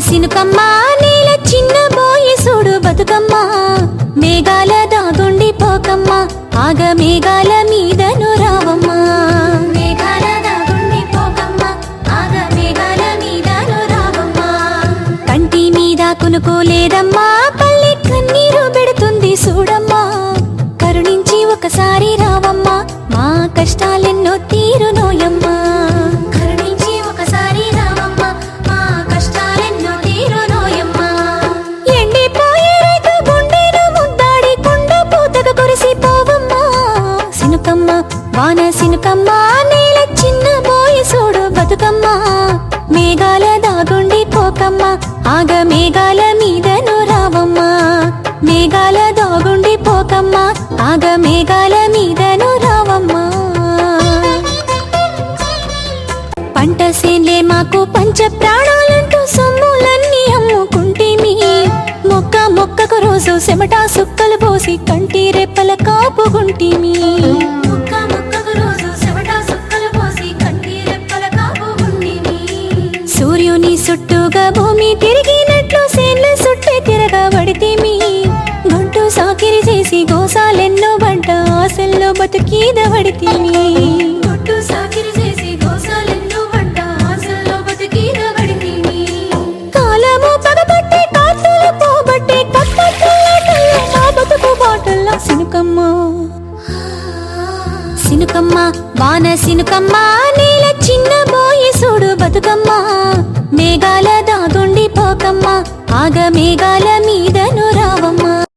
సినుకమ్మ నేల చిన్న బోయి సూడు బతుకమ్మ మేఘాల దాగుండి పోకమ్మ ఆగ మేఘాల మీదను రావమ్మ మేఘాల దాగుండి పోకమ్మ ఆగ మేఘాల మీదను రావమ్మ కంటి మీద కునుకోలేదమ్మా పల్లె కన్నీరు పెడుతుంది చూడమ్మా కరుణించి ఒకసారి రావమ్మా మా కష్టాలెన్నో తీరునోయమ్మా కరుణించి ఒకసారి రావమ్మా మా కష్టాలెన్నో తీరునోయమ్మా ఎండిపోయే రైతు గుండెను ముద్దాడి కుండ పూతగా కురిసిపోవమ్మా సినుకమ్మ వాన సినుకమ్మ నేల చిన్న బోయి చూడు బతుకమ్మ మేఘాల దాగుండి పోకమ్మ ఆగ మేఘాల మీదను రావమ్మా మేఘాల దాగుండి పోకమ్మ ఆగ మేఘాల మీదను రావమ్మా పంట సేన్లే మాకు పంచ ప్రాణాలంటూ సొమ్ములన్నీ అమ్ముకుంటేమి మొక్క మొక్కకు రోజు చెమటా సుక్కలు పోసి కంటి రెప్పల కాపుగుంటేమి మొక్క మొక్కకు రోజు చెమటా సుక్కలు పోసి కంటి రెప్పల కాపుగుంటేమి సూర్యుని చుట్టూగా భూమి తిరిగినట్లు సేన్ల చుట్టే తిరగబడితేమి గొంటు సాకిరి చేసి గోసాలెన్నో బంట ఆశల్లో బతుకీదబడితేమి గొంటు సాకిరి చేసి గోసాలెన్నో బంట ఆశల్లో బతుకీదబడితేమి కాలము పగబట్టి కాతులు పోబట్టి కట్టలాటల్లో మా బతుకు బాటల్లా సినుకమ్మ సినుకమ్మ వాన సినుకమ్మ నేల చిన్న బోయి చూడు బతుకమ్మ మేఘాల దాగుండి పోకమ్మ ఆగ మేఘాల మీదను